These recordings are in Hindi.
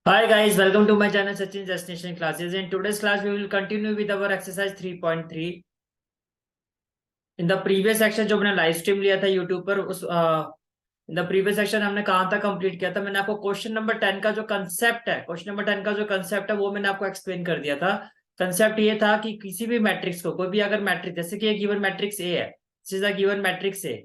Hi guys, welcome to my channel Sachin's Destination Classes. In today's class, we will continue with our exercise 3.3. In the previous section जो मैंने लाइव स्ट्रीम लिया था यूट्यूब पर उस इन द प्रीवियस सेक्शन हमने कहाँ तक कंप्लीट किया था। मैंने आपको क्वेश्चन नंबर 10 का जो कंसेप्ट है वो मैंने आपको एक्सप्लेन कर दिया था। कंसेप्ट ये था कि किसी भी मैट्रिक्स को, कोई भी अगर मैट्रिक्स, जैसे कि गिवन मैट्रिक्स ए है, this is the given matrix A.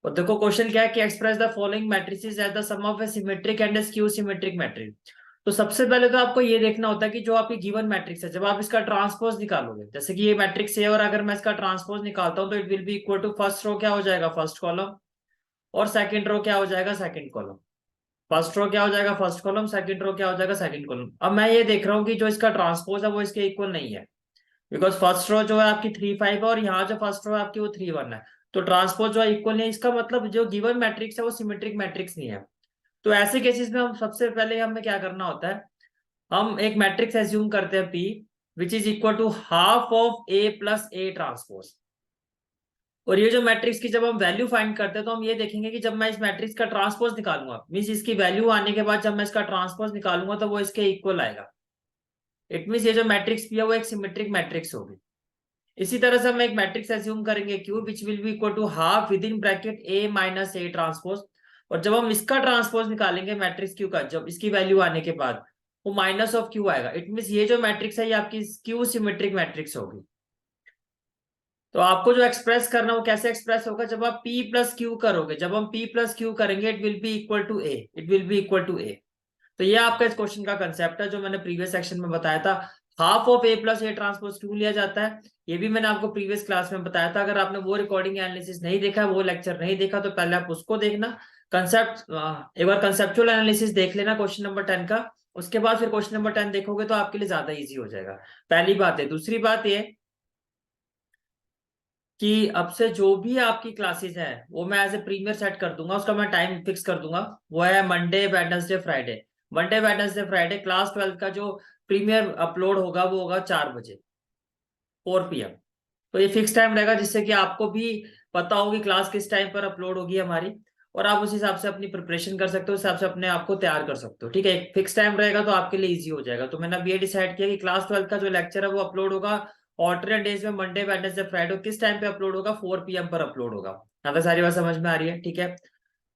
और देखो क्वेश्चन क्या है कि express the following matrices as the sum of A symmetric and a skew symmetric matrix. तो सबसे पहले तो आपको ये देखना होता है कि जो आपकी गिवन मैट्रिक्स है, जब आप इसका ट्रांसपोज निकालोगे, जैसे कि ये मैट्रिक्स है और अगर मैं इसका ट्रांसपोज निकालता हूं तो it will be equal to first row क्या हो जाएगा, फर्स्ट कॉलम, और सेकंड रो क्या हो जाएगा, सेकंड कॉलम। फर्स्ट रो क्या हो जाएगा, फर्स्ट कॉलम, सेकंड रो क्या हो जाएगा, सेकंड कॉलम। अब मैं ये देख रहा हूँ कि जो इसका ट्रांसपोज है वो इसके इक्वल नहीं है, बिकॉज फर्स्ट रो जो है आपकी 3 5 है और यहाँ जो फर्स्ट रो है आपकी वो 3 1 है। तो ट्रांसपोज जो है इक्वल नहीं है, इसका मतलब जो गिवन मैट्रिक्स है वो सिमेट्रिक मैट्रिक्स नहीं है। तो ऐसे केसेस में हम सबसे पहले हमें क्या करना होता है, हम एक मैट्रिक्स एज्यूम करते हैं P which is equal to half of A plus A transpose. और ये जो मैट्रिक्स की जब हम वैल्यू फाइंड करते हैं तो हम ये देखेंगे कि जब मैं इस मैट्रिक्स का ट्रांसपोज निकालूंगा, मीन्स इसकी वैल्यू आने के बाद जब मैं इसका ट्रांसपोज निकालूंगा तो वो इसके इक्वल आएगा। इट मीन्स ये जो मैट्रिक्स P है वो एक सिमेट्रिक मैट्रिक्स होगी। इसी तरह से हम एक मैट्रिक्स एज्यूम करेंगे Q which will be equal to half with in bracket A minus A transpose. और जब हम इसका ट्रांसपोज निकालेंगे मैट्रिक्स Q का, जब इसकी वैल्यू आने के बाद वो माइनस ऑफ Q आएगा। इट मीन्स ये जो मैट्रिक्स है ये आपकी Q सिमेट्रिक मैट्रिक्स होगी। तो आपको जो एक्सप्रेस करना वो कैसे एक्सप्रेस होगा, जब आप P प्लस क्यू करोगे, जब हम P प्लस क्यू करेंगे it will be equal to A, it will be equal to A। तो ये आपका इस क्वेश्चन का कंसेप्ट है जो मैंने प्रीवियस सेक्शन में बताया था। Half of A plus A transpose क्यों लिया जाता है ये भी मैंने आपको प्रीवियस क्लास में बताया था। अगर आपने वो रिकॉर्डिंग एनालिसिस नहीं देखा, वो लेक्चर नहीं देखा, तो पहले आप उसको देखना। कंसेप्ट एक बार कंसेप्चुअल एनालिसिस देख लेना क्वेश्चन नंबर 10 का, उसके बाद फिर क्वेश्चन नंबर 10 देखोगे तो आपके लिए ज्यादा इजी हो जाएगा। पहली बात है। दूसरी बात ये कि अब से जो भी आपकी क्लासेस है वो मैं एज ए प्रीमियर सेट कर दूंगा, उसका मैं टाइम फिक्स कर दूंगा। वो है Monday Wednesday Friday. Monday Wednesday Friday class 12 का जो प्रीमियर अपलोड होगा वो होगा 4 बजे, 4 PM। तो ये फिक्स टाइम रहेगा जिससे कि आपको भी पता होगी क्लास किस टाइम पर अपलोड होगी हमारी, और आप उस हिसाब से अपनी प्रिपरेशन कर सकते हो, उस हिसाब से अपने आप को तैयार कर सकते हो। ठीक है, एक फिक्स टाइम रहेगा तो आपके लिए इजी हो जाएगा। तो मैंने अब ये डिसाइड किया कि क्लास 12 का जो लेक्चर है वो अपलोड होगा ऑल्टरनेट डेज में, मंडे वेडनेसडे फ्राइडे। किस टाइम पे अपलोड होगा, 4 PM पर अपलोड होगा। यहाँ तक सारी बात समझ में आ रही है? ठीक है,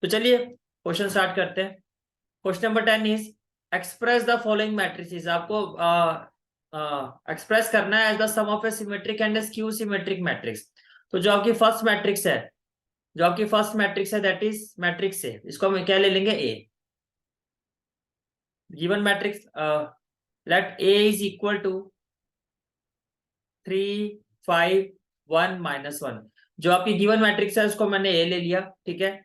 तो चलिए क्वेश्चन स्टार्ट करते हैं। Question number 10 is express the following matrices. आपको एक्सप्रेस करना है as the sum of A symmetric and skew symmetric matrix. तो जो आपकी फर्स्ट मैट्रिक्स है, दैट इज मैट्रिक्स ए, इसको हम क्या ले लेंगे, A. Given matrix let A is equal to 3 5 1 -1। जो आपकी गिवन मैट्रिक्स है उसको मैंने ए ले लिया। ठीक है,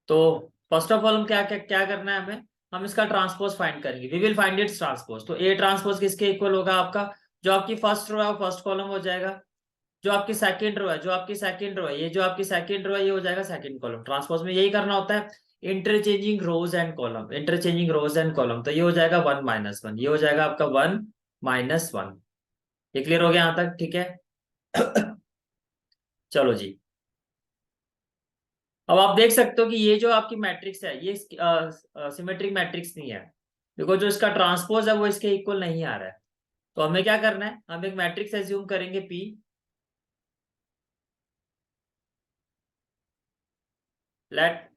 तो फर्स्ट ऑफ ऑल हम क्या क्या क्या करना है हमें, हम इसका ट्रांसपोज फाइंड करेंगे। We will find its transpose. तो ए ट्रांसपोज किसके इक्वल होगा, आपका जो आपकी फर्स्ट रो है वो फर्स्ट कॉलम हो जाएगा, जो आपकी सेकंड रो है, ये जो आपकी सेकंड रो है ये हो जाएगा सेकंड कॉलम। ट्रांसपोज में यही करना होता है, इंटरचेंजिंग रोज एंड कॉलम, तो ये हो जाएगा 1 - 1, ये हो जाएगा आपका 1 - 1। ये क्लियर हो गया यहाँ तक? ठीक है। चलो जी, अब आप देख सकते हो कि ये जो आपकी मैट्रिक्स है ये सिमेट्रिक मैट्रिक्स नहीं है, देखो जो इसका ट्रांसपोज है वो इसके इक्वल नहीं आ रहा है। तो हमें क्या करना है, हम एक मैट्रिक्स एज्यूम करेंगे P। Let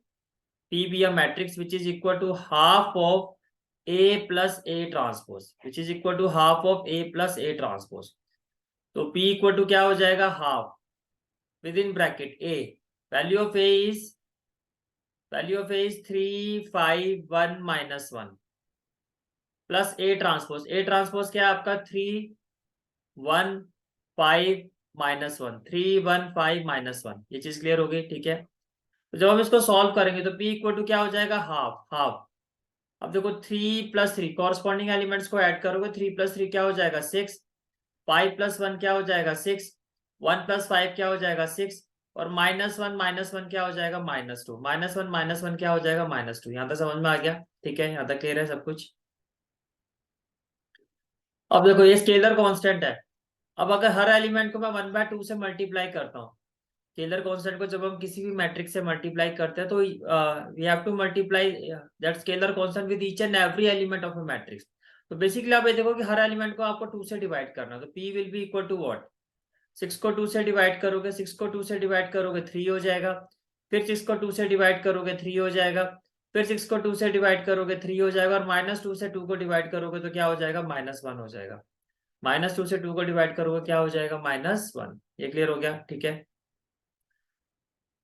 P be a matrix which is equal to half of A plus A transpose, which is equal to half of A plus A transpose। तो P इक्वल टू क्या हो जाएगा, half with in bracket A। Value of A is 3 5 1 - 1 plus A transpose क्या है आपका, 3 1 5 - 1, ये चीज क्लियर हो गई। ठीक है, तो जब हम इसको सॉल्व करेंगे तो P इक्वल टू क्या हो जाएगा, हाफ हाफ। अब देखो 3 + 3 कॉरस्पॉन्डिंग एलिमेंट्स को ऐड करोगे, 3 + 3 क्या हो जाएगा, 6। 5 + 1 क्या हो जाएगा, 6। 1 + 5 क्या हो जाएगा, 6। और -1 क्या हो जाएगा, -2। -1 क्या हो जाएगा, -2। यहाँ तक समझ में आ गया? ठीक है, यहाँ तक क्लियर है सब कुछ। अब देखो ये स्केलर कांस्टेंट है। अब अगर हर एलिमेंट को मैं 1/2 से मल्टीप्लाई करता हूँ, स्केलर कांस्टेंट को जब हम किसी भी मैट्रिक्स से मल्टीप्लाई करते हैं तो we have to multiply that scalar constant with each and every element of a matrix. तो बेसिकली आप ये देखो कि हर एलिमेंट को आपको 2 से डिवाइड करना है। तो p will be equal to what, 6 को 2 से डिवाइड करोगे, 6 को 2 से डिवाइड करोगे 3 हो जाएगा, फिर 6 को 2 से डिवाइड करोगे 3 हो जाएगा, फिर 6 को 2 से डिवाइड करोगे 3 हो जाएगा, और -2 से 2 को डिवाइड करोगे तो क्या हो जाएगा, -1 हो जाएगा। -2 से 2 को डिवाइड करोगे क्या हो जाएगा, -1। ये क्लियर हो गया, ठीक है।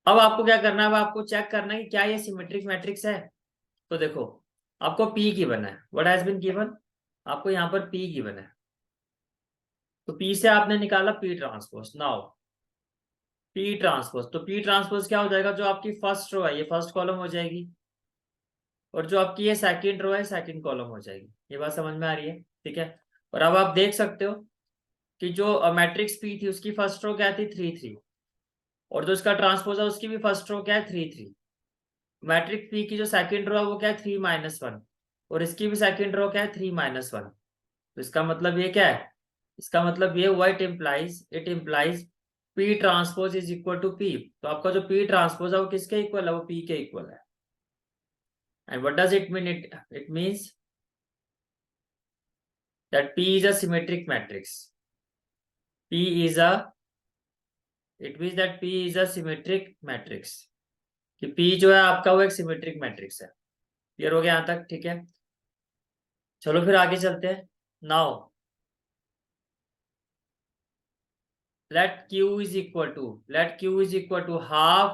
अब आपको क्या करना है, अब आपको चेक करना है कि क्या ये सिमेट्रिक मैट्रिक्स है। तो देखो, आपको P गिवन है, व्हाट हैज बीन गिवन, आपको यहाँ पर P गिवन है। तो P से आपने निकाला P transpose. Now P transpose, तो P ट्रांसपोज क्या हो जाएगा, जो आपकी फर्स्ट रो है ये फर्स्ट कॉलम हो जाएगी, और जो आपकी ये सेकंड रो है सेकंड कॉलम हो जाएगी। ये बात समझ में आ रही है, ठीक है। और अब आप देख सकते हो कि जो मैट्रिक्स P थी उसकी फर्स्ट रो क्या थी, 3 3, और जो इसका ट्रांसपोज है उसकी भी फर्स्ट रो क्या है, 3 3। मैट्रिक्स P की जो सेकंड रो है वो क्या है, 3 - 1, और इसकी भी सेकंड रो क्या है, 3 - 1। तो इसका मतलब ये क्या है, इसका मतलब ये हुआ, it implies P transpose is equal to P। तो आपका जो P ट्रांसपोज है वो किसके इक्वल है, वो P के इक्वल है। And what does it mean, it means that P is a symmetric matrix. P is a, it means that P is a symmetric matrix, कि P जो है आपका वो एक सिमेट्रिक मैट्रिक्स है। क्लियर हो गया यहाँ तक, ठीक है। चलो फिर आगे चलते हैं। Now let Q is equal to half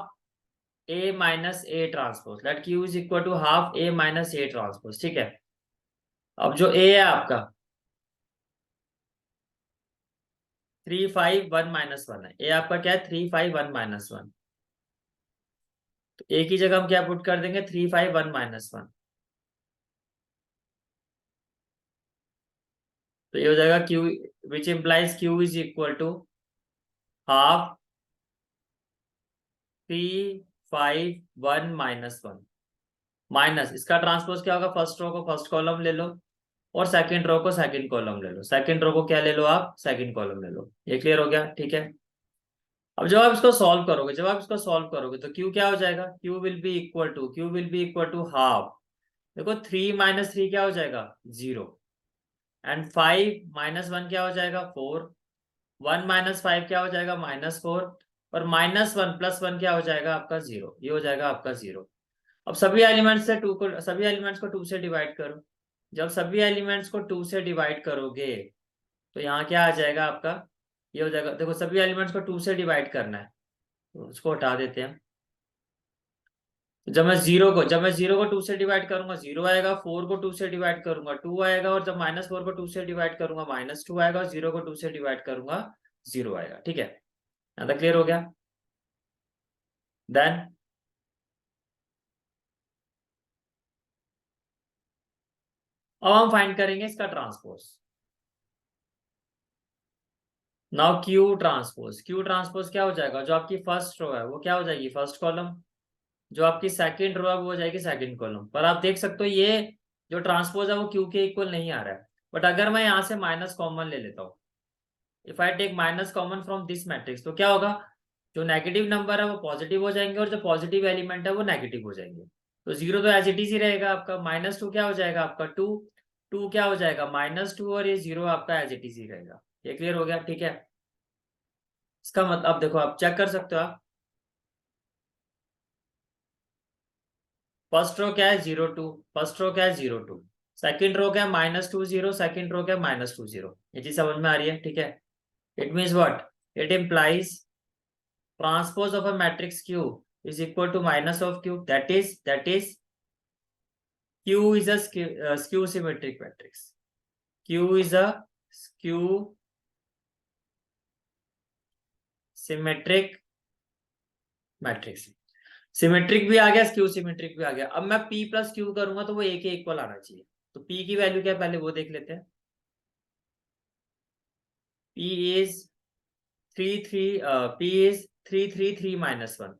A minus A transpose, let Q is equal to half A minus A transpose, ठीक है। अब जो A है आपका 3 5 1 -1 है, A आपका क्या है, 3 5 1 -1। तो A की जगह हम क्या पुट कर देंगे, 3 5 1 -1। तो ये हो जाएगा Q, which implies Q is equal to half 3 5 1 -1 minus इसका ट्रांसपोज क्या होगा, फर्स्ट रो को फर्स्ट कॉलम ले लो, और सेकंड रो को सेकंड कॉलम ले लो, सेकंड रो को क्या ले लो आप, सेकंड कॉलम ले लो। ये क्लियर हो गया, ठीक है। अब जब आप इसको सॉल्व करोगे तो Q क्या हो जाएगा, Q will be equal to half, देखो 3 - 3 क्या हो जाएगा, 0, एंड 5 - 1 क्या हो जाएगा, 4, 1 - 5 क्या हो जाएगा, -4, और -1 + 1 क्या हो जाएगा आपका, 0। ये हो जाएगा आपका 0। अब सभी एलिमेंट्स को 2 से डिवाइड करो। जब सभी एलिमेंट्स को 2 से डिवाइड करोगे तो यहाँ क्या आ जाएगा आपका, ये हो जाएगा, देखो सभी एलिमेंट्स को 2 से डिवाइड करना है, तो उसको हटा देते हैं। जब मैं जीरो को 2 से डिवाइड करूंगा 0 आएगा, 4 को 2 से डिवाइड करूंगा 2 आएगा, और जब -4 को 2 से डिवाइड करूंगा -2 आएगा, और 0 को 2 से डिवाइड करूंगा 0 आएगा, ठीक है। यहाँ तक क्लियर हो गया। देन अब हम फाइंड करेंगे इसका ट्रांसपोज। नाउ क्यू ट्रांसपोज क्या हो जाएगा, जो आपकी फर्स्ट रो है वो क्या हो जाएगी, फर्स्ट कॉलम, जो आपकी सेकंड रो है वो हो जाएगी सेकंड कॉलम। पर आप देख सकते हो ये जो ट्रांसपोज है वो क्यू के इक्वल नहीं आ रहा है। बट अगर मैं यहाँ से माइनस कॉमन ले लेता हूँ, if I take minus common from this matrix, तो क्या होगा, जो नेगेटिव नंबर है वो पॉजिटिव हो जाएंगे, और जो पॉजिटिव एलिमेंट है वो नेगेटिव हो जाएंगे। तो 0 तो एज इट इज ही रहेगा आपका, -2 क्या हो जाएगा आपका, 2, 2 क्या हो जाएगा -2, और ये 0 आपका एज इट इज ही रहेगा। ये क्लियर हो गया, ठीक है। इसका मतलब अब देखो, आप चेक कर सकते हो आप, फर्स्ट रो क्या है 0 2, फर्स्ट रो क्या है 0 2, सेकंड रो क्या है -2 0, सेकंड रो क्या है -2 0। ये चीज समझ में आ रही है, ठीक है। It means what, it implies transpose of a matrix Q is equal to minus of Q, that is Q is a skew symmetric matrix. Q is a skew symmetric matrix. Symmetric भी आ गया, स्क्यू सिमेट्रिक भी आ गया। अब मैं P प्लस Q करूंगा तो वो A के इक्वल आना चाहिए। तो P की वैल्यू क्या है पहले वो देख लेते हैं। P is 3 3 -1।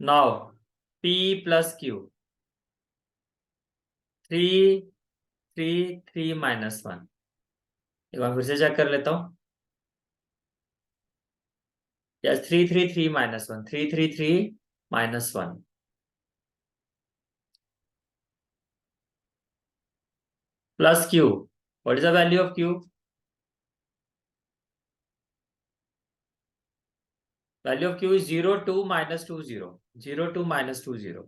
Now P plus Q 3 3 3 -1। एक बार फिर से चेक कर लेता हूं। Yes, 333 minus 1. 333 minus 1. Plus Q. What is the value of Q? Value of Q is 0, 2 minus 2, 0. 0, 2 minus 2, 0.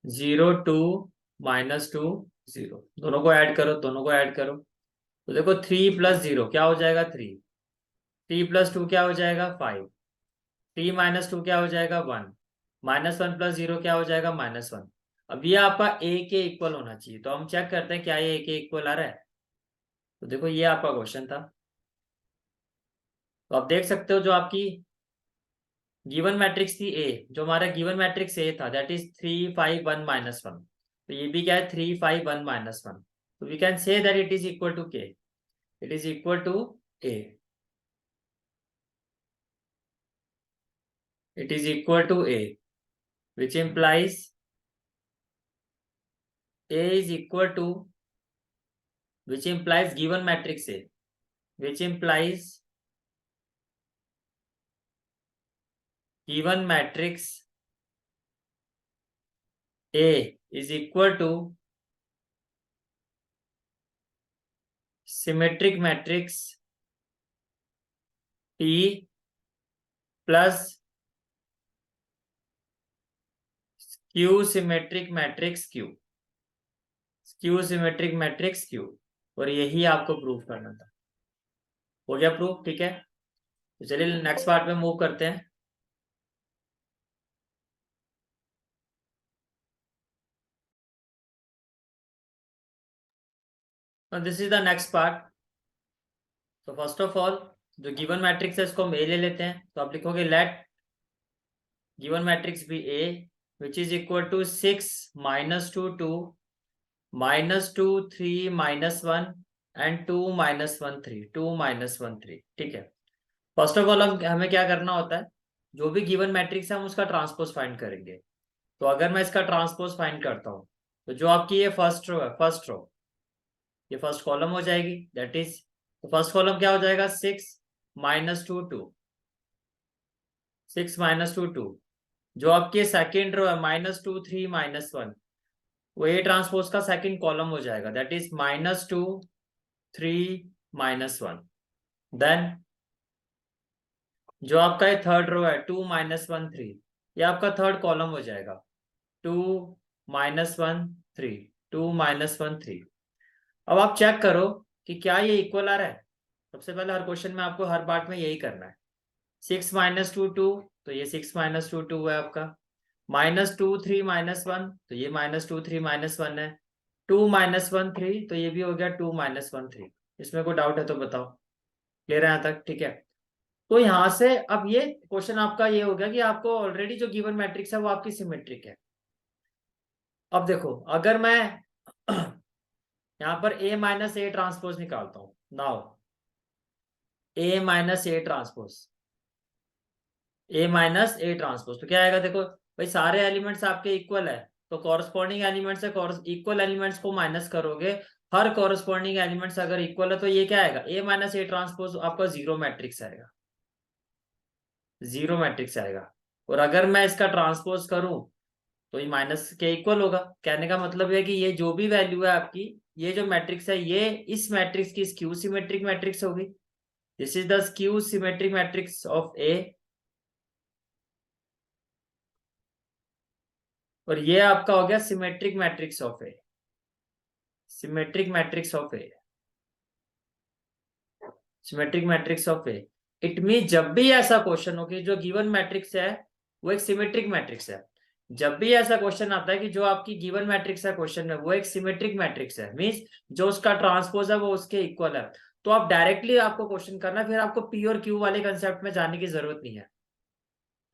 0, 2 minus 2, 0. दोनों को ऐड करो, दोनों को ऐड करो. तो देखो 3 प्लस 0 क्या हो जाएगा? 3. 3 प्लस 2 क्या हो जाएगा? 5. 3 माइनस 2 क्या हो जाएगा? 1. माइनस 1 प्लस 0 क्या हो जाएगा? -1. अब ये आपका ए के इक्वल होना चाहिए, तो हम चेक करते हैं क्या ये ए के इक्वल आ रहा है. तो देखो ये आपका क्वेश्चन था. तो आप देख सकते हो जो आपकी गिवन मैट्रिक्स थी ए, जो हमारा गिवन मैट्रिक्स ए था, दैट इज 3 5 1 -1. तो ये भी क्या है? 3 5 1 -1. तो we can say that it is equal to K. It is equal to A. It is equal to A, which implies A is equal to, which implies given matrix A, which implies given matrix A is equal to symmetric matrix P plus Q symmetric matrix Q. Q symmetric matrix Q. और यही आपको प्रूव करना था. हो गया प्रूफ? ठीक है, तो चलिए नेक्स्ट पार्ट में मूव करते हैं. This is the next part. तो फर्स्ट ऑफ ऑल जो गिवन मैट्रिक्स है इसको हम ए ले लेते हैं. तो आप लिखोगे let given matrix be A which is equal to 6 minus 2 2 minus 2 3 minus 1 and 2 minus 1 3. 2 minus 1 3. ठीक है. फर्स्ट ऑफ ऑल हमें क्या करना होता है, जो भी गिवन मैट्रिक्स है हम उसका ट्रांसपोज फाइंड करेंगे. तो अगर मैं इसका ट्रांसपोज फाइंड करता हूँ, तो जो आपकी ये फर्स्ट रो है, फर्स्ट रो, ये फर्स्ट कॉलम हो जाएगी. दैट इज, तो फर्स्ट कॉलम क्या हो जाएगा? 6 minus 2 2. 6 minus 2 2. जो आपकी सेकेंड रो है -2 3 -1, वो ए ट्रांसपोज का सेकंड कॉलम हो जाएगा. That is -2 3 -1. देन जो आपका ये थर्ड रो है 2 -1 3, ये आपका थर्ड कॉलम हो जाएगा. 2 -1 3. 2 -1 3. अब आप चेक करो कि क्या ये इक्वल आ रहा है. सबसे पहले हर क्वेश्चन में आपको हर पार्ट में यही करना है. 6 -2 2, तो ये 6 -2 2 है आपका. -2 3 -1, तो ये -2 3 -1 है. 2 -1 3, तो ये भी हो गया 2 -1 3. इसमें कोई डाउट है तो बताओ. क्लियर है यहाँ तक? ठीक है. तो यहाँ से अब ये क्वेश्चन आपका ये हो गया कि आपको ऑलरेडी जो गिवन मैट्रिक्स है वो आपकी सिमेट्रिक है. अब देखो अगर मैं यहाँ पर A माइनस ए ट्रांसपोज निकालता हूँ. Now A minus A transpose, A minus A transpose, तो क्या आएगा? देखो भाई सारे एलिमेंट्स आपके इक्वल है, तो कॉरस्पॉन्डिंग एलिमेंट से इक्वल एलिमेंट्स को माइनस करोगे. हर कॉरस्पॉन्डिंग एलिमेंट्स अगर इक्वल है तो ये क्या आएगा? A माइनस ए ट्रांसपोज आपका जीरो मैट्रिक्स आएगा. जीरो मैट्रिक्स आएगा. और अगर मैं इसका ट्रांसपोज करूं तो ये माइनस के इक्वल होगा. कहने का मतलब है कि ये जो भी वैल्यू है आपकी, ये जो मैट्रिक्स है ये इस मैट्रिक्स की स्क्यू सिमेट्रिक मैट्रिक्स होगी. This is the skew symmetric matrix of A. और ये आपका हो गया symmetric matrix of A. Symmetric matrix of A. Symmetric matrix of A. It mean जब भी ऐसा क्वेश्चन हो कि जो गिवन मैट्रिक्स है वो एक सिमेट्रिक मैट्रिक्स है, जब भी ऐसा क्वेश्चन आता है कि जो आपकी गिवन मैट्रिक्स है क्वेश्चन में वो एक सिमेट्रिक मैट्रिक्स है, मींस जो उसका ट्रांसपोज है वो उसके इक्वल है, तो आप डायरेक्टली आपको क्वेश्चन करना, फिर आपको पी और क्यू वाले कंसेप्ट में जाने की जरूरत नहीं है.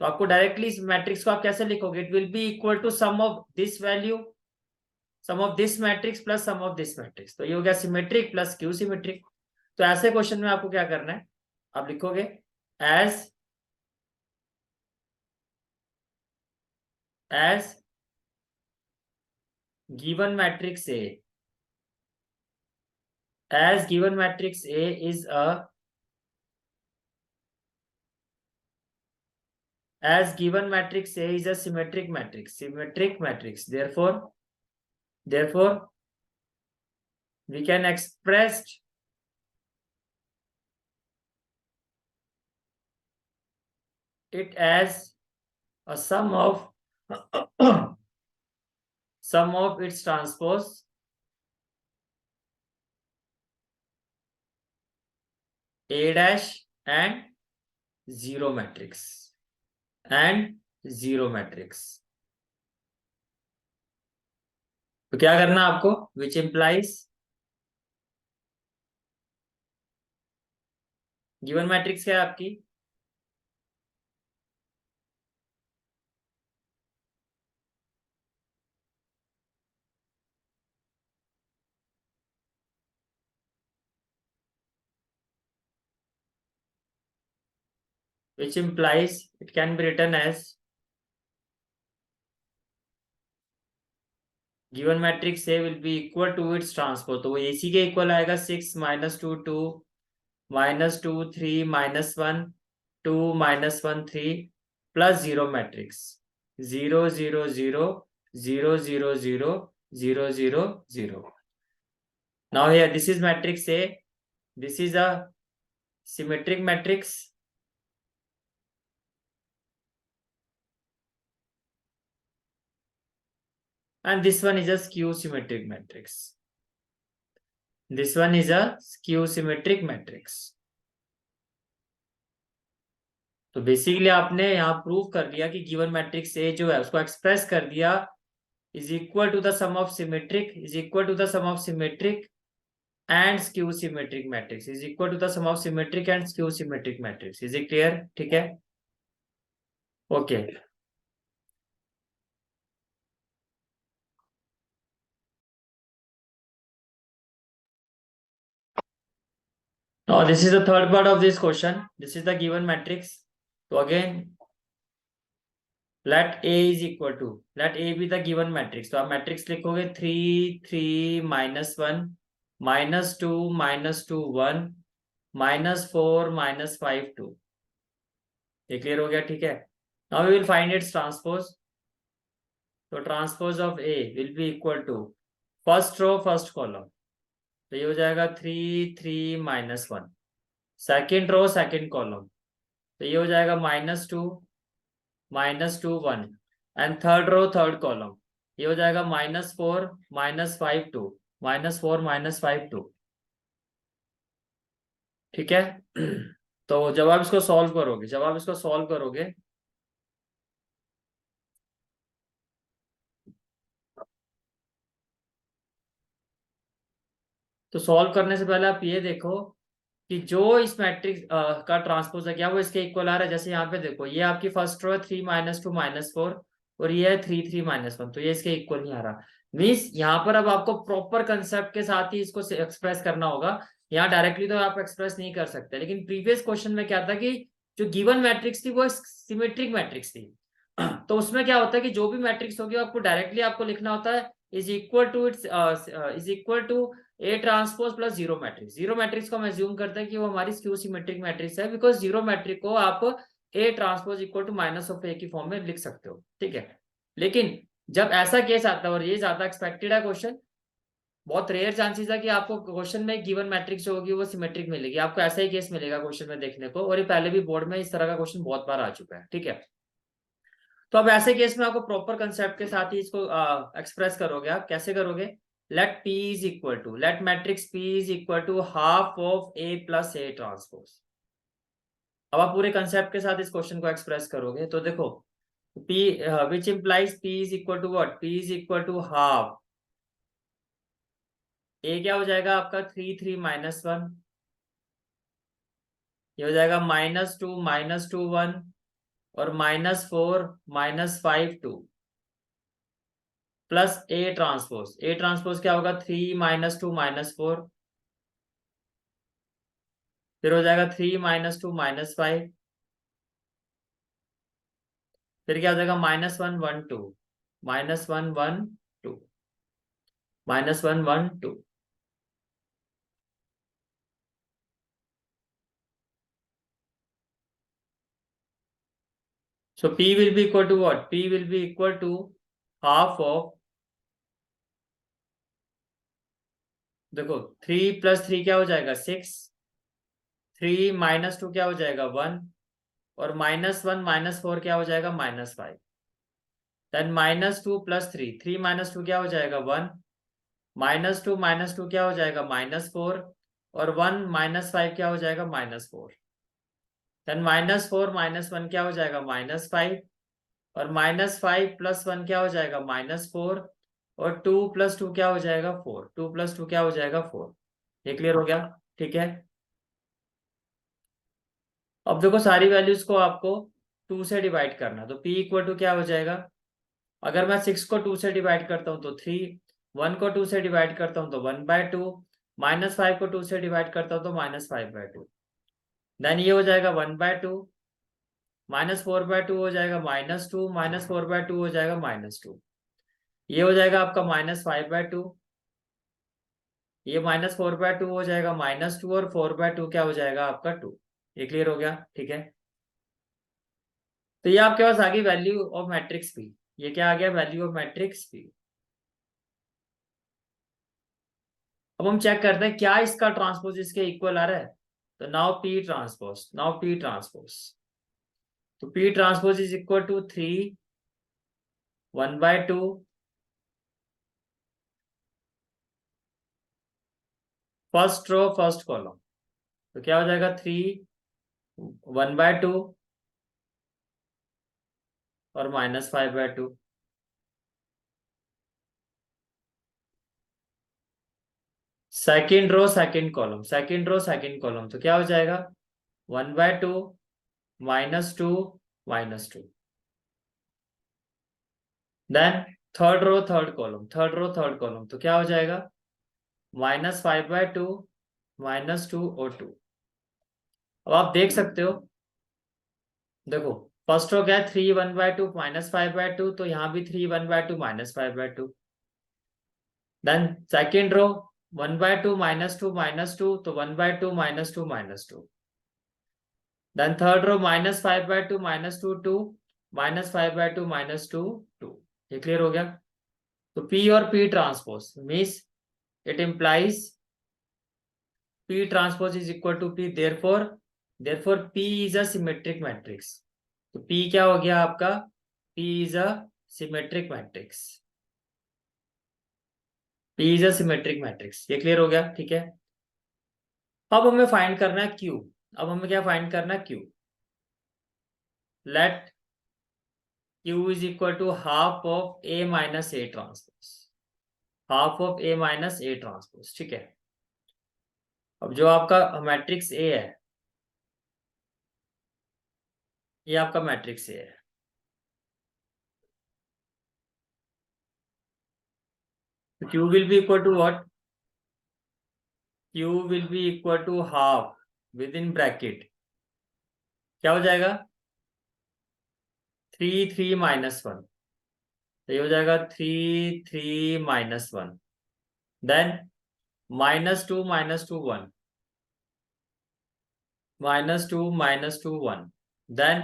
तो आपको डायरेक्टली इस मैट्रिक्स को आप कैसे लिखोगे? It will be equal to sum of this value, sum of this matrix plus sum of this matrix. तो ये हो गया सिमेट्रिक प्लस क्यू सिमेट्रिक. तो ऐसे क्वेश्चन में आपको क्या करना है? आप लिखोगे as as given matrix A, as given matrix A is a as given matrix A is a symmetric matrix, therefore we can express it as a sum of sum of its transpose A dash and zero matrix तो क्या करना आपको, विच इम्प्लाइज गिवन मैट्रिक्स क्या है आपकी, which implies it can be written as given matrix A will be equal to its transpose, तो वो AC के इक्वल आएगा 6 -2 2 -2 3 -1 2 -1 3 plus 0 matrix 0 0 0 0 0 0 0 0 0. Now here this is matrix A, this is a symmetric matrix and this one is a skew symmetric matrix. This one is a skew symmetric matrix. तो बेसिकली आपने यहाँ प्रूव कर दिया कि गिवन मैट्रिक्स ए जो है उसको एक्सप्रेस कर दिया is equal to the sum of symmetric and skew symmetric matrix, is equal to the sum of symmetric and skew symmetric matrix. Is it clear? ठीक है, okay. Now this is the third part of this question. This is the given matrix. So again let A is equal to, let A be the given matrix. तो आप मैट्रिक्स लिखोगे 3 3 -1 -2 -2 1 -4 -5 2. ये क्लियर हो गया? ठीक है. Now we will find its transpose. तो transpose of A will be equal to first row first column, तो ये हो जाएगा 3 3 -1. सेकेंड रो सेकेंड कॉलम, तो ये हो जाएगा -2 -2 1. And third row third column, ये हो जाएगा -4 -5 2 -4 -5 2. ठीक है. तो जब आप इसको सॉल्व करोगे तो सॉल्व करने से पहले आप ये देखो कि जो इस मैट्रिक्स का ट्रांसपोज है क्या वो इसके इक्वल आ रहा है. जैसे यहाँ पे देखो ये आपकी फर्स्ट रो है 3 -2 -4 और ये है 3 3 -1, तो ये इसके इक्वल नहीं आ रहा. मीन्स यहाँ पर अब आपको प्रॉपर कंसेप्ट के साथ ही इसको एक्सप्रेस करना होगा. यहाँ डायरेक्टली तो आप एक्सप्रेस नहीं कर सकते. लेकिन प्रीवियस क्वेश्चन में क्या था कि जो गिवन मैट्रिक्स थी वो सिमेट्रिक मैट्रिक्स थी. तो उसमें क्या होता है कि जो भी मैट्रिक्स होगी आपको डायरेक्टली आपको लिखना होता है is equal to A transpose plus zero matrix. Zero matrix को हम एज्यूम करते हैं कि वो हमारी स्क्यू सिमेट्रिक मैट्रिक्स है, बिकॉज जीरो मैट्रिक को आप A transpose equal to minus of A की फॉर्म में लिख सकते हो. ठीक है. लेकिन जब ऐसा केस आता है, और ये ज्यादा एक्सपेक्टेड है क्वेश्चन, बहुत रेयर चांसेस है कि आपको क्वेश्चन में गिवन मैट्रिक्स जो होगी वो सिमेट्रिक मिलेगी. आपको ऐसा ही केस मिलेगा क्वेश्चन में देखने को, और ये पहले भी बोर्ड में इस तरह का क्वेश्चन बहुत बार आ चुका है. ठीक है. तो अब ऐसे केस में आपको प्रॉपर कंसेप्ट के साथ ही इसको एक्सप्रेस करोगे. आप कैसे करोगे? Let P is equal to, let matrix P is equal to half of A plus A transpose. अब आप पूरे कंसेप्ट के साथ इस क्वेश्चन को एक्सप्रेस करोगे तो देखो P which implies P is equal to what, P is equal to half. A क्या हो जाएगा आपका 3 3 -1, ये हो जाएगा -2 -2 1 और -4 -5 2 plus A transpose. A transpose क्या होगा 3 -2 -4, फिर हो जाएगा 3 -2 -5, फिर क्या हो जाएगा -1 1 2 -1 1 2 -1 1 2. So P will be equal to what? P will be equal to half of, देखो 3 + 3 क्या हो जाएगा 6, 3 - 2 क्या हो जाएगा 1, और -1 - 4 क्या हो जाएगा -5। देन -2 + 3, 3 - 2 क्या हो जाएगा 1, -2 क्या हो जाएगा -4, और 1 - 5 क्या हो जाएगा -4। देन -4 - 1 क्या हो जाएगा -5, और -5 + 1 क्या हो जाएगा -4, और 2 + 2 क्या हो जाएगा 4, 2 + 2 क्या हो जाएगा 4। ये क्लियर हो गया? ठीक है। अब देखो सारी वैल्यूज को आपको 2 से डिवाइड करना, तो P इक्वल टू क्या हो जाएगा, अगर मैं 6 को 2 से डिवाइड करता हूँ तो 3, 1 को 2 से डिवाइड करता हूँ तो 1/2, -5 को 2 से डिवाइड करता हूँ तो -5/2। देन ये हो जाएगा 1/2, -4/2 हो जाएगा -2, -4/2 हो जाएगा -2, ये हो जाएगा आपका -5/2, ये -4/2 हो जाएगा -2, और 4/2 क्या हो जाएगा आपका 2। ये क्लियर हो गया? ठीक है। तो ये आपके पास आ गई वैल्यू ऑफ मैट्रिक्स पी। ये क्या आ गया? Value of matrix P. अब हम चेक करते हैं क्या इसका ट्रांसपोज इसके इक्वल आ रहा है। तो now P transpose, now P transpose, तो P transpose is equal to 3, 1/2, first row first column, तो क्या हो जाएगा 3, 1/2, और -5/2। Second row second column, second row second column, तो क्या हो जाएगा 1/2, -2, -2। Then third row third column, third row third column, तो क्या हो जाएगा -5/2, -2 और 2। अब आप देख सकते हो, देखो फर्स्ट रो क्या है 3, 1/2, -5/2, तो यहाँ भी 3, 1/2, -5/2। देन सेकेंड रो 1/2, -2, -2, तो 1/2, -2, -2। Then third row -5/2, -2, 2, -5/2, -2, 2। ये क्लियर हो गया? तो P और P transpose means it implies P transpose is equal to P, therefore P is a symmetric matrix. तो P क्या हो गया आपका? P is a symmetric matrix. P is a symmetric matrix. ये क्लियर हो गया? ठीक है। अब हमें फाइंड करना है Q। अब हमें क्या फाइंड करना है? Q। Let Q is equal to half of A minus A transpose, half of A minus A transpose. ठीक है। अब जो आपका मैट्रिक्स A है, ये आपका मैट्रिक्स A है। तो Q will be equal to what? Q will be equal to half with in bracket, क्या हो जाएगा 3, 3 -1, तो ये हो जाएगा 3, 3 -1। देन -2, -2, 1, -2, -2, 1। देन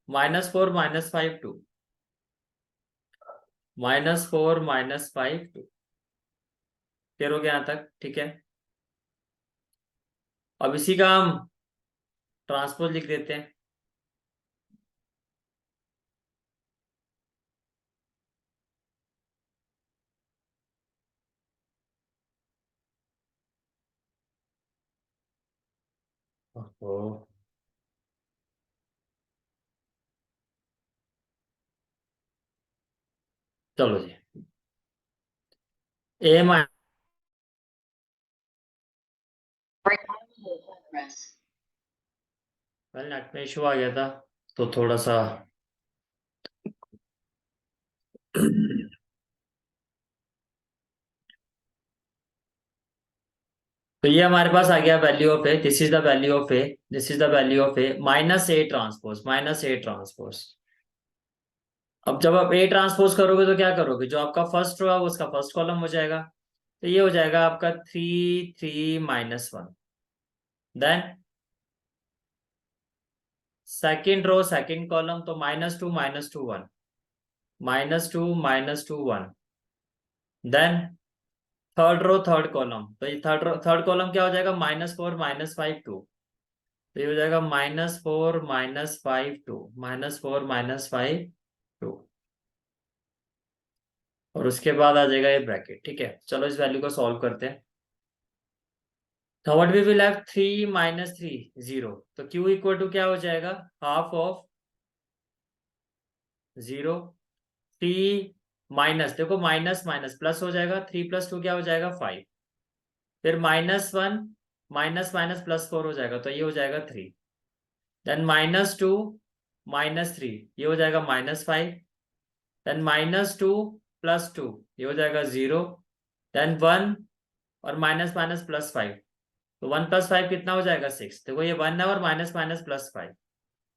-4, -5, 2, -4, -5, 2। क्लियर हो गया यहाँ तक? ठीक है। अब इसी का हम ट्रांसपोज लिख देते हैं। ओहो, चलो जी। ए माइनस, नेट में इशू आ गया था तो थोड़ा सा तो ये हमारे पास आ गया value of A, this is the value of A, this is the value of A minus A transpose, minus A transpose. अब जब आप ए ट्रांसपोज करोगे तो क्या करोगे? जो आपका फर्स्ट रो है वो उसका फर्स्ट कॉलम हो जाएगा, तो ये हो जाएगा आपका 3, 3 -1। Then second row second column, तो -2 -2 1, -2 -2 1। Then third row third column, तो ये थर्ड कॉलम क्या हो जाएगा, -4 -5 2। तो ये हो जाएगा -4 -5 2, -4 -5 2। और उसके बाद आ जाएगा ये ब्रैकेट। ठीक है, चलो इस वैल्यू को सॉल्व करते हैं। तो व्हाट वी विल हैव 3 -3 0। तो Q इक्वल टू क्या हो जाएगा, हाफ ऑफ 0। 3 माइनस, देखो माइनस माइनस प्लस हो जाएगा, 3 + 2 क्या हो जाएगा 5। फिर -1 माइनस माइनस +4 हो जाएगा, तो ये हो जाएगा 3। देन -2 -3 ये हो जाएगा -5। देन -2 + 2 ये हो जाएगा 0। देन 1 और माइनस माइनस +5, तो 1 + 5 कितना हो जाएगा 6। देखो ये 1 है और माइनस माइनस +5,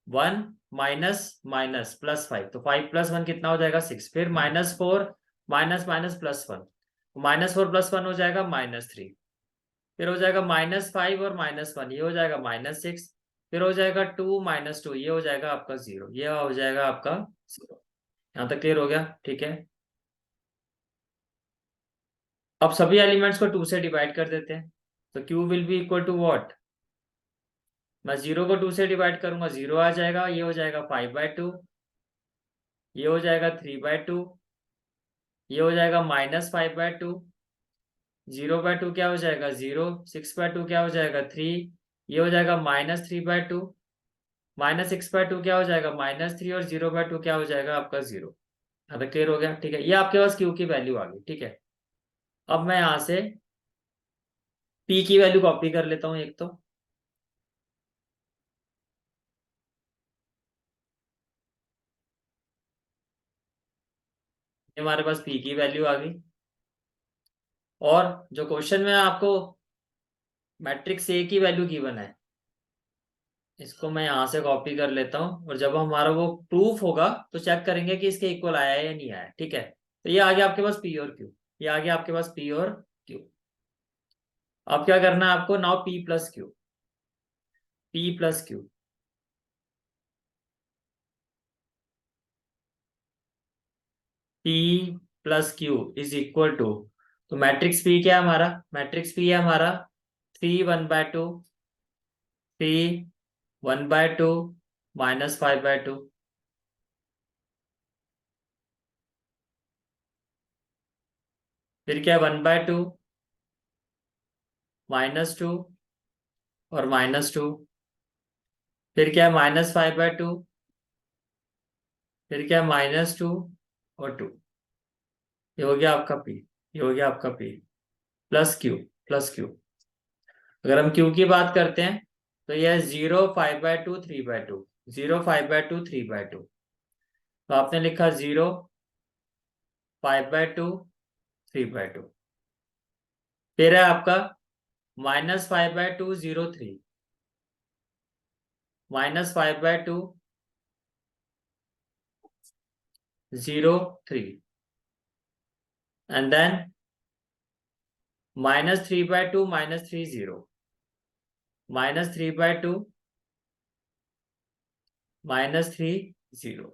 1 माइनस माइनस +5, तो 5 + 1 कितना हो जाएगा 6। फिर -4 माइनस माइनस +1, -4 + 1 हो जाएगा -3। फिर हो जाएगा -5 और -1 ये हो जाएगा -6। फिर हो जाएगा 2 -2 ये हो जाएगा आपका 0, ये हो जाएगा आपका 0। यहाँ तक क्लियर हो गया। ठीक है, अब सभी एलिमेंट्स को 2 से डिवाइड कर देते हैं। तो Q will be equal to what, मैं 0 को 2 से डिवाइड करूंगा, 0 आ जाएगा, ये हो जाएगा 5/2, ये हो जाएगा 3/2, ये हो जाएगा -5/2, 0/2 क्या हो जाएगा 0, 6/2 क्या हो जाएगा 3, ये हो जाएगा -3/2, -6/2 क्या हो जाएगा -3, और 0/2 क्या हो जाएगा आपका 0। अब क्लियर हो गया। ठीक है, ये आपके पास Q की वैल्यू आ गई। ठीक है, अब मैं यहाँ से P की वैल्यू कॉपी कर लेता हूँ एक तो। हमारे पास P की वैल्यू आ गई। और जो क्वेश्चन में आपको मैट्रिक्स ए की वैल्यू गिवन है, इसको मैं यहाँ से कॉपी कर लेता हूँ, और जब हमारा वो प्रूफ होगा तो चेक करेंगे कि इसके इक्वल आया है या नहीं आया। ठीक है, तो ये आ गया आपके पास P और Q, ये आ गया आपके पास P और Q। अब क्या करना है आपको, now P + Q, P + Q, P + Q is equal to, तो मैट्रिक्स P क्या है हमारा, मैट्रिक्स P है हमारा 3 1/2, 3 1/2 -5/2। फिर क्या है 1/2 -2 और -2। फिर क्या है -5/2, फिर क्या है -2 और 2। ये हो गया आपका P, ये हो गया आपका P + Q। अगर हम Q की बात करते हैं तो यह 0 5/2 3/2, 0 5/2 3/2। तो आपने लिखा 0 5/2 3/2। फिर है आपका -5/2 0 3, -5/2 0 3, एंड देन -3/2 -3 0, -3/2 -3 0,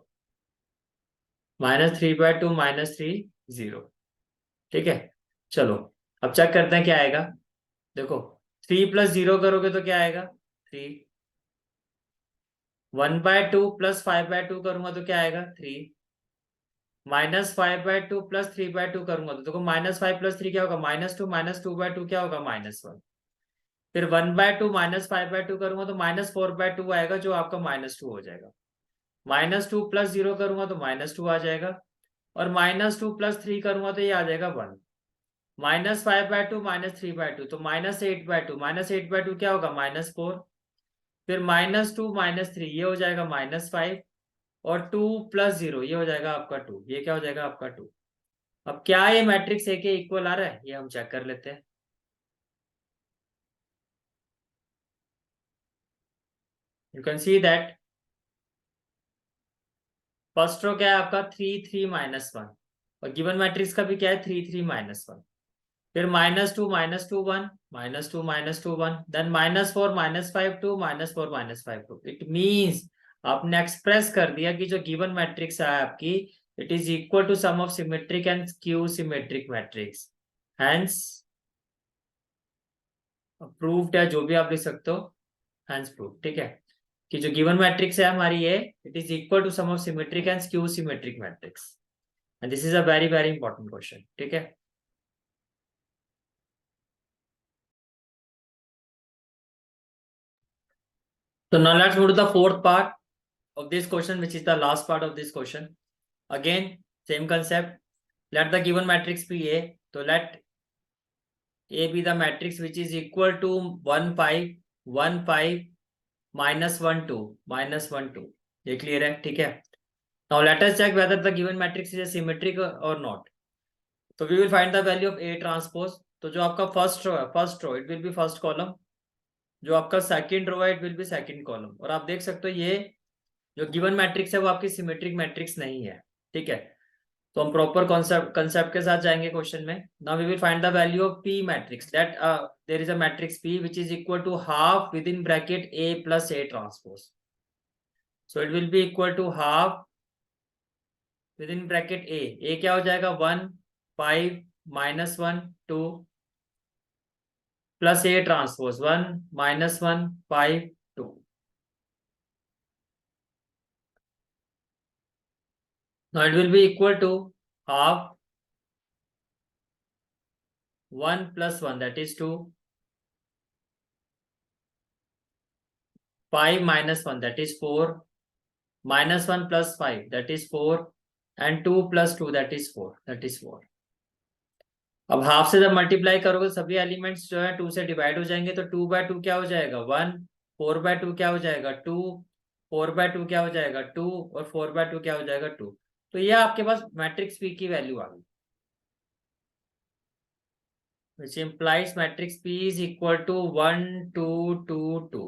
-3/2 -3 0। ठीक है, चलो अब चेक करते हैं क्या आएगा। देखो 3 + 0 करोगे तो क्या आएगा 3, 1/2 + 5/2 करूंगा तो क्या आएगा 3, -5/2 + 3/2 करूंगा तो देखो -5 + 3 क्या होगा -2, -2/2 क्या होगा -1। फिर 1/2 -5/2 करूंगा तो -4/2 आएगा, जो आपका -2 हो जाएगा। -2 + 0 करूंगा तो -2 आ जाएगा, और -2 + 3 करूंगा तो ये आ जाएगा 1। -5/2 -3/2 तो -8/2, -8/2 क्या होगा -4। फिर -2 -3 ये हो जाएगा -5, और 2 + 0 ये हो जाएगा आपका 2, ये क्या हो जाएगा आपका 2। अब क्या ये मैट्रिक्स ए के इक्वल आ रहा है, ये हम चेक कर लेते हैं। You can see that first row क्या है आपका 3 3 -1, और गिवन मैट्रिक्स का भी क्या है 3 3 -1। फिर -2 -2 1, -2 -2 1, देन -4 -5 2, -4 -5 2। इट मीन्स आपने एक्सप्रेस कर दिया कि जो गिवन मैट्रिक्स है आपकी, it is equal to sum of symmetric and skew symmetric matrix, hence proved, है जो भी आप लिख सकते हो, हैंस प्रूव्ड। ठीक है, कि जो गिवन मैट्रिक्स है हमारी ये, it is equal to sum of symmetric and skew symmetric matrix, and this is a very very important question. ठीक है, so now let's move to the fourth part of this question, which is the last part of this question. Again, same concept. Let the given matrix be A. So let A be the matrix which is equal to 1 5 1 5 minus 1 2 minus 1 2. ये clear है? ठीक है. Now let us check whether the given matrix is a symmetric or not. So we will find the value of A transpose. तो जो आपका first row है, first row it will be first column. जो आपका second row है, it will be second column. और आप देख सकते हो ये जो गिवन मैट्रिक्स है वो आपकी सिमेट्रिक मैट्रिक्स नहीं है। ठीक है, तो हम प्रॉपर कंसेप्ट के साथ जाएंगे क्वेश्चन में। Now we will find the value of P matrix, that there is a matrix P which is equal to half with in bracket A plus A transpose. So it will be equal to half with in bracket A क्या हो जाएगा 1 5 minus 1 2 plus A transpose 1 minus 1 5 2। Now it will be equal to half 1 plus 1 that is 2, 5 minus 1 that is 4, minus 1 plus 5 that is 4, and 2 plus 2 that is 4, that is 4। अब हाफ से जब मल्टीप्लाई करोगे सभी एलिमेंट्स जो है 2 से डिवाइड हो जाएंगे, तो 2 बाय 2 क्या हो जाएगा 1, 4 बाय 2 क्या हो जाएगा 2, 4 बाय 2 क्या हो जाएगा 2, और 4 बाय 2 क्या हो जाएगा 2। तो ये आपके पास मैट्रिक्स पी की वैल्यू आ गई, which implies matrix P is equal to 1 2 2 2।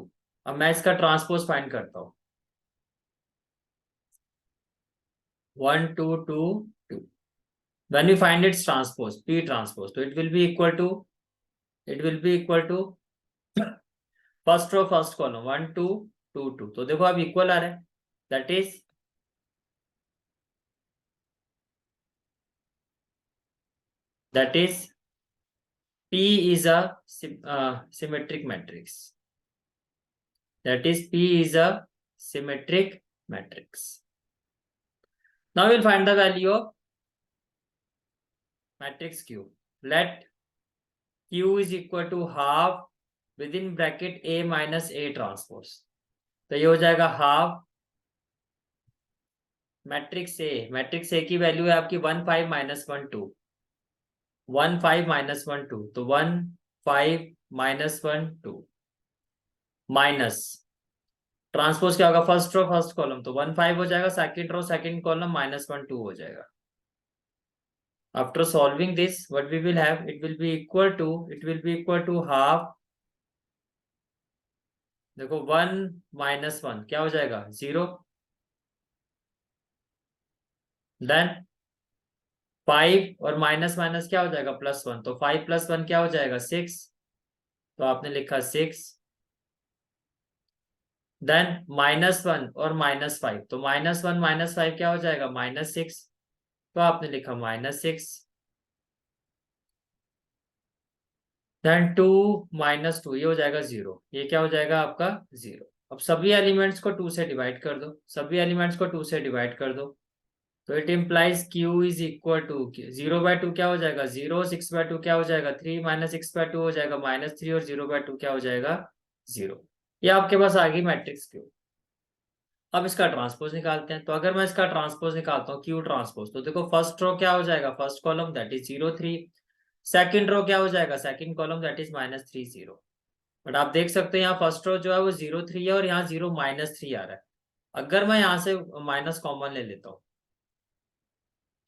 अब मैं इसका ट्रांसपोज फाइंड करता हूँ, 1 2 2 2। When we find its transpose, P transpose, so it will be equal to first row first column 1 2 2 2। तो देखो अब इक्वल आ रहा है, that is P is a symmetric matrix, that is P is a symmetric matrix। Now we'll find the value of matrix Q. Let Q is equal to half within bracket A minus A transpose। तो ये हो जाएगा हाफ मैट्रिक्स ए की वैल्यू है आपकी 1 5 माइनस 1 2, 1 5 माइनस 1 2, तो 1 5 माइनस 1 2 माइनस ट्रांसपोज क्या होगा फर्स्ट रो फर्स्ट कॉलम, तो 1 5 हो जाएगा, second row second column minus 1 2 हो जाएगा। After solving this, what we will have, it will be equal to half, देखो 1 माइनस 1 क्या हो जाएगा 0, देन 5 और माइनस माइनस क्या हो जाएगा प्लस 1, तो 5 प्लस 1 क्या हो जाएगा 6, तो आपने लिखा 6। देन माइनस 1 और माइनस 5, तो माइनस 1 माइनस 5 क्या हो जाएगा -6, तो आपने लिखा -6। देन 2 माइनस 2 ये हो जाएगा 0, ये क्या हो जाएगा आपका 0। अब सभी एलिमेंट्स को 2 से डिवाइड कर दो, तो it implies Q is equal to 0 by 2 क्या हो जाएगा 0, 6 बाय 2 क्या हो जाएगा 3, माइनस 6 बाय 2 हो जाएगा -3, और 0 बाय 2 क्या हो जाएगा 0। ये आपके पास आ गई मैट्रिक्स Q। अब इसका ट्रांसपोज निकालते हैं, तो अगर मैं इसका ट्रांसपोज निकालता हूँ Q ट्रांसपोज, तो देखो फर्स्ट रो क्या हो जाएगा first column that is 0 3, second row क्या हो जाएगा second column that is -3 0। But आप देख सकते हैं यहाँ फर्स्ट रो जो है वो 0 3 है, और यहाँ 0 -3 आ रहा है। अगर मैं यहाँ से माइनस कॉमन ले लेता हूँ,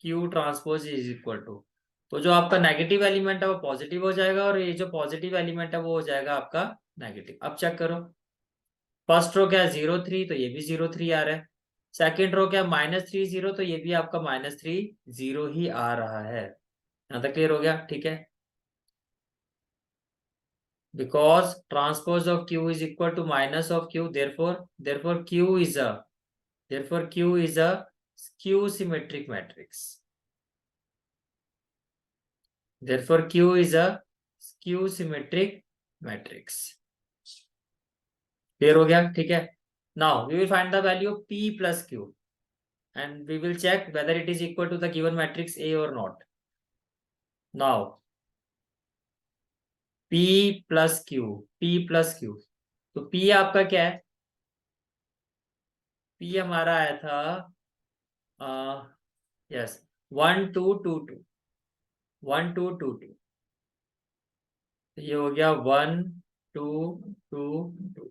Q transpose is equal to, तो जो आपका नेगेटिव एलिमेंट है वो पॉजिटिव हो जाएगा, और ये जो पॉजिटिव एलिमेंट है वो हो जाएगा आपका नेगेटिव। अब चेक करो, फर्स्ट रो क्या है 0 3, तो ये भी 0 3 आ रहा है। सेकंड रो क्या -3 0, तो ये भी आपका -3 0 ही आ रहा है। यहाँ तक क्लियर हो गया? ठीक है, because transpose of Q is equal to minus of Q, therefore Q is a Therefore Q is a skew symmetric matrix. Therefore Q is a skew symmetric matrix. Clear हो गया? ठीक है. Now we will find the value of P plus Q and we will check whether it is equal to the given matrix A or not. Now P plus Q, P plus Q. तो P आपका क्या है? P हमारा आया था यस 1 2 2 2 1 2 2 2. ये हो गया 1 2 2 2.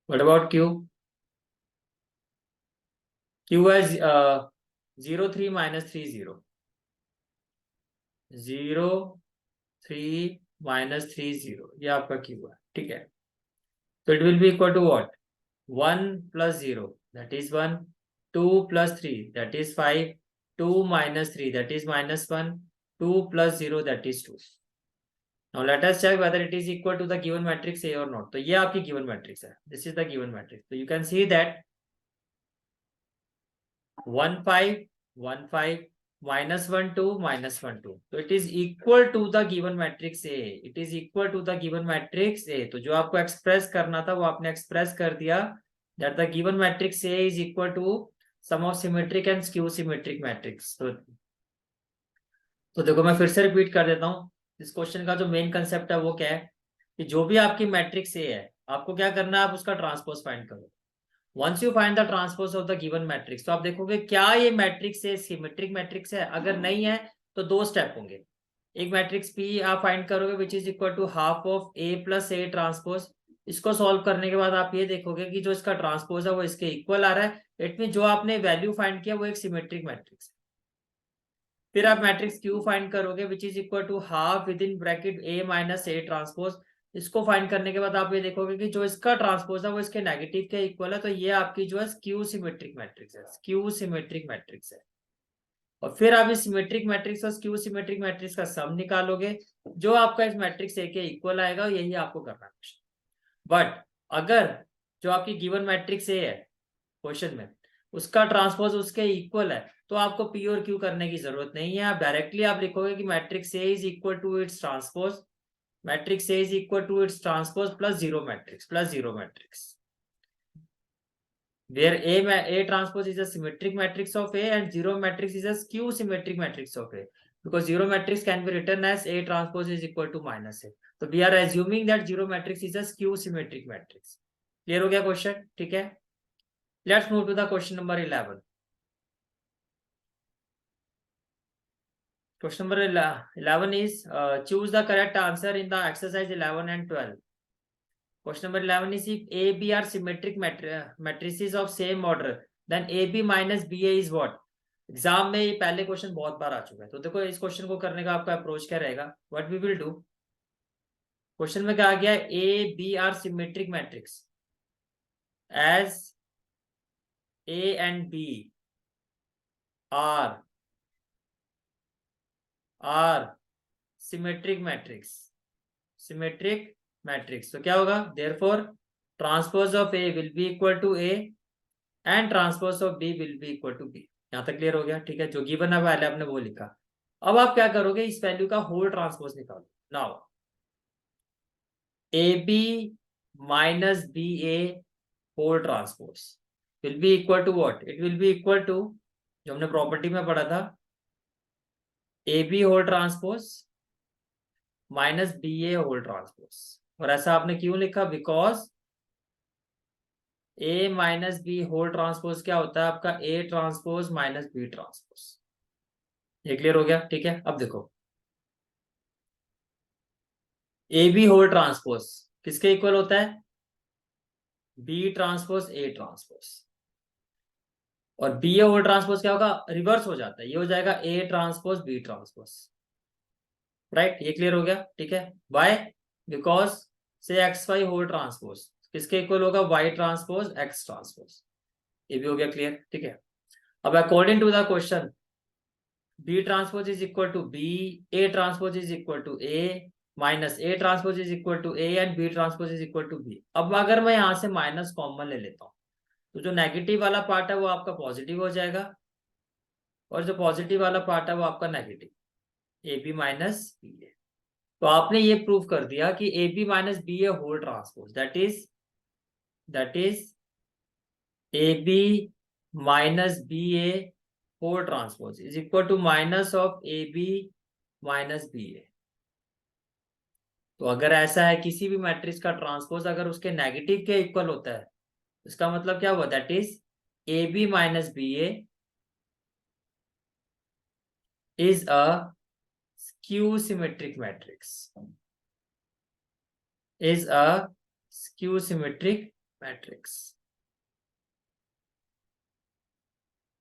What about Q? Q is 0 3 minus 3 0 0 3 minus 3 0. ये आपका Q है. ठीक है. So it will be equal to what? 1 plus 0, that is 1. 2 plus 3, that is 5. 2 minus 3, that is minus 1. 2 plus 0, that is 2. Now let us check whether it is equal to the given matrix A or not. तो ये आपकी given matrix है. This is the given matrix. So you can see that 1 5 1 5 minus 1 2 minus 1 2. So it is equal to the given matrix A. It is equal to the given matrix A. तो जो आपको express करना था वो आपने express कर दिया. That the given matrix A is equal to sum of symmetric and skew symmetric matrix. तो देखो मैं फिर से रिपीट कर देता हूँ. इस क्वेश्चन का जो मेन कंसेप्ट है वो क्या है कि जो भी आपकी मैट्रिक्स ए है आपको क्या करना है, आप उसका ट्रांसपोज फाइंड करो. Once you find the transpose of the given matrix तो आप देखोगे क्या ये मैट्रिक्स है सिमेट्रिक मैट्रिक्स है. अगर नहीं है तो दो स्टेप होंगे. एक मैट्रिक्स पी आप फाइंड करोगे which is equal to half of A plus A transpose. इसको सॉल्व करने के बाद आप ये देखोगे कि जो इसका ट्रांसपोज है वो इसके इक्वल आ रहा है. इट मीन जो आपने वैल्यू फाइंड किया वो एक सिमेट्रिक मैट्रिक्स है. फिर आप मैट्रिक्स क्यू फाइंड करोगे which is equal to half with in bracket A minus A transpose. इसको फाइंड करने के बाद आप ये देखोगे कि जो इसका ट्रांसपोज है वो इसके नेगेटिव के इक्वल है. तो ये आपकी जो है स्क्यू सिमेट्रिक मैट्रिक्स है. स्क्यू सिमेट्रिक मैट्रिक्स है. और फिर आप इस सिमेट्रिक मैट्रिक्स और स्क्यू सिमेट्रिक मैट्रिक्स का सम निकालोगे. जो आपका इस मैट्रिक्स ए के इक्वल आएगा यही आपको करना है. बट अगर जो आपकी गिवन मैट्रिक्स ए है क्वेश्चन में उसका ट्रांसपोज उसके इक्वल है तो आपको पी और क्यू करने की जरूरत नहीं है. आप डायरेक्टली आप लिखोगे कि matrix A is equal to its transpose. Matrix A is equal to its transpose plus zero matrix where A transpose is a symmetric matrix of A and zero matrix is a skew symmetric matrix of A, because zero matrix can be written as A transpose is equal to minus A. So we are assuming that zero matrix is a skew symmetric matrix. Clear हो गया क्वेश्चन? ठीक है. Let's move to the question number 11. Question number 11 is choose the correct answer in the exercise 11 and 12. Question number 11 is if A, B are symmetric matrices of same order, then AB minus BA is what? Exam में ये पहले क्वेश्चन बहुत बार आ चुका है. तो देखो इस क्वेश्चन को करने का आपका अप्रोच क्या रहेगा. What we will do, question में क्या आ गया, A B are symmetric matrix as A and B are symmetric matrix. तो क्या होगा, therefore transpose of A will be equal to A and transpose of B will be equal to B. यहां तक क्लियर हो गया. ठीक है, जो गिवन है पहले आपने वो लिखा. अब आप क्या करोगे, इस वैल्यू का होल ट्रांसपोज निकालो. Now A B minus B A whole transpose will be equal to what, it will be equal to जो हमने प्रॉपर्टी में पढ़ा था, A B whole transpose minus B A whole transpose. और ऐसा आपने क्यों लिखा, because A minus B whole transpose क्या होता है आपका, A transpose minus B transpose. ये क्लियर हो गया. ठीक है, अब देखो ए बी होल ट्रांसपोज किसके इक्वल होता है, बी ट्रांसपोज ए ट्रांसपोज. और बी ए होल ट्रांसपोज क्या होगा, रिवर्स हो जाता है, ये हो जाएगा A transpose B transpose. Right, ये क्लियर हो गया. ठीक है, वाई, बिकॉज से एक्स वाई होल ट्रांसपोज किसके इक्वल होगा, वाई ट्रांसपोज एक्स ट्रांसपोज. ये भी हो गया क्लियर. ठीक है, अब according to the question B transpose is equal to B, A transpose is equal to A minus A transpose is equal to A and B transpose is equal to B. अब अगर मैं यहां से माइनस कॉमन ले लेता हूं तो जो नेगेटिव वाला पार्ट है वो आपका पॉजिटिव हो जाएगा और जो पॉजिटिव वाला पार्ट है वो आपका negative, A B minus B A. तो आपने ये प्रूव कर दिया कि A B minus B A whole transpose that is A B minus B A whole transpose is equal to minus of A B minus B A. तो अगर ऐसा है किसी भी मैट्रिक्स का ट्रांसपोज अगर उसके नेगेटिव के इक्वल होता है, इसका मतलब क्या हुआ, that is A B minus B A is a skew symmetric matrix, is a skew symmetric matrix।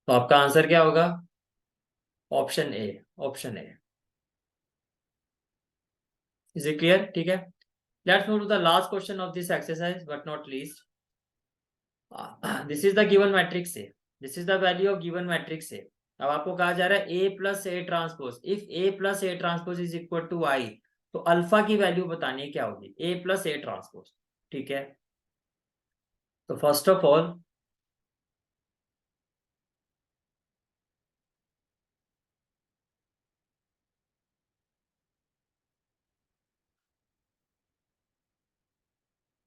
तो आपका आंसर क्या होगा, option A, option A. Is it clear? ठीक है, let's move to the last question of this exercise but not least. This is the given matrix A, this is the value of given matrix A. अब आपको कहा जा रहा है A plus A transpose, if A plus A transpose is equal to I, तो अल्फा की वैल्यू बतानी है क्या होगी, ए प्लस ए ट्रांसपोज। ठीक है, तो फर्स्ट ऑफ ऑल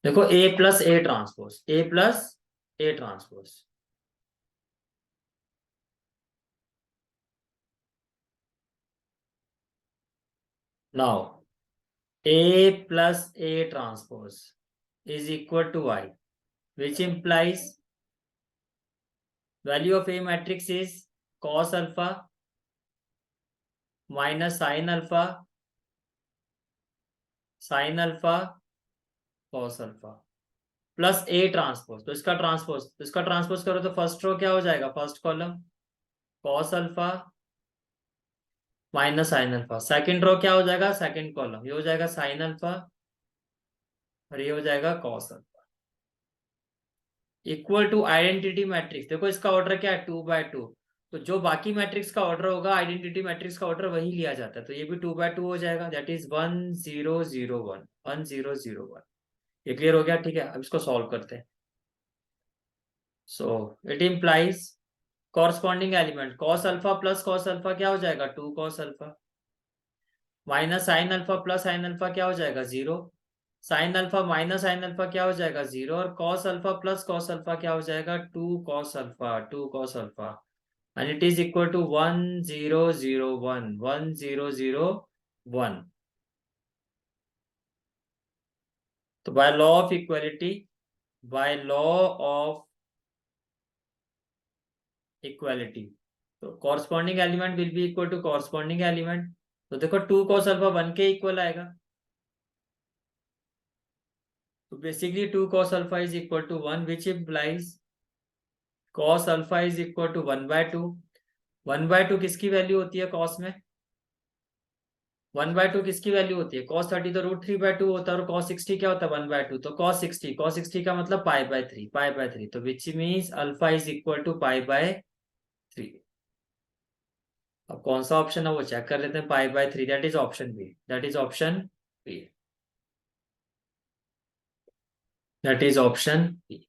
देखो A plus A transpose, A plus A transpose, now A plus A transpose is equal to I, which implies value of A matrix is cos alpha minus sin alpha cos alpha plus A transpose. तो इसका ट्रांसपोज करो तो फर्स्ट रो क्या हो जाएगा, first column cos alpha minus sine alpha, second row क्या हो जाएगा, सेकंड कॉलम ये हो जाएगा साइन अल्फा और ये हो जाएगा cos alpha, equal to identity matrix. देखो इसका ऑर्डर क्या है, 2/2, तो जो बाकी मैट्रिक्स का ऑर्डर होगा आइडेंटिटी मैट्रिक्स का ऑर्डर वही लिया जाता है, तो ये भी 2/2 हो जाएगा, दैट इज 1 0 0 1 1 0 0 1। ये क्लियर हो गया? ठीक है, अब इसको सॉल्व करते हैं। So it implies corresponding element cos alpha plus cos alpha क्या हो जाएगा, 2 cos alpha, minus sine alpha plus sine alpha क्या हो जाएगा, 0, sine alpha minus sine alpha क्या हो जाएगा, 0, और cos alpha plus cos alpha क्या हो जाएगा, 2 cos alpha, 2 cos alpha, and it is equal to 1 0 0 1 1 0 0 1। तो by law of equality, by law of equality, तो corresponding element will be equal to corresponding element. तो देखो 2 cos अल्फा 1 के इक्वल आएगा, तो basically 2 cos alpha is equal to 1, which implies cos alpha is equal to 1/2। 1/2 किसकी वैल्यू होती है cos में, 1/2 किसकी वैल्यू होती है, cos 30 तो √3/2 होता है, और cos 60 क्या होता है, 1/2, तो cos 60 का मतलब पाई बाय थ्री, तो which means alpha is equal to पाई/3। अब कौन सा ऑप्शन है वो चेक कर लेते हैं, पाई/3, that is option B, that is option B, that is option B.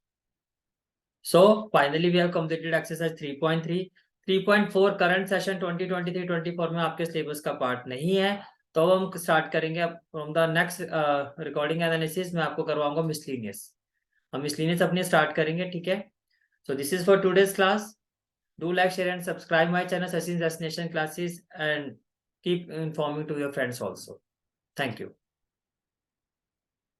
So finally we have completed exercise 3.3। 3.4 current session 2023-24 में आपके सिलेबस का पार्ट नहीं है, तो हम स्टार्ट करेंगे from the next recording analysis. मैं आपको करवाऊंगा मिसलिनियस, हम मिसलिनियस अपने स्टार्ट करेंगे। ठीक है, so this is for today's class. Do like, share and subscribe my channel Sachin destination classes, and keep informing to your friends also. Thank you.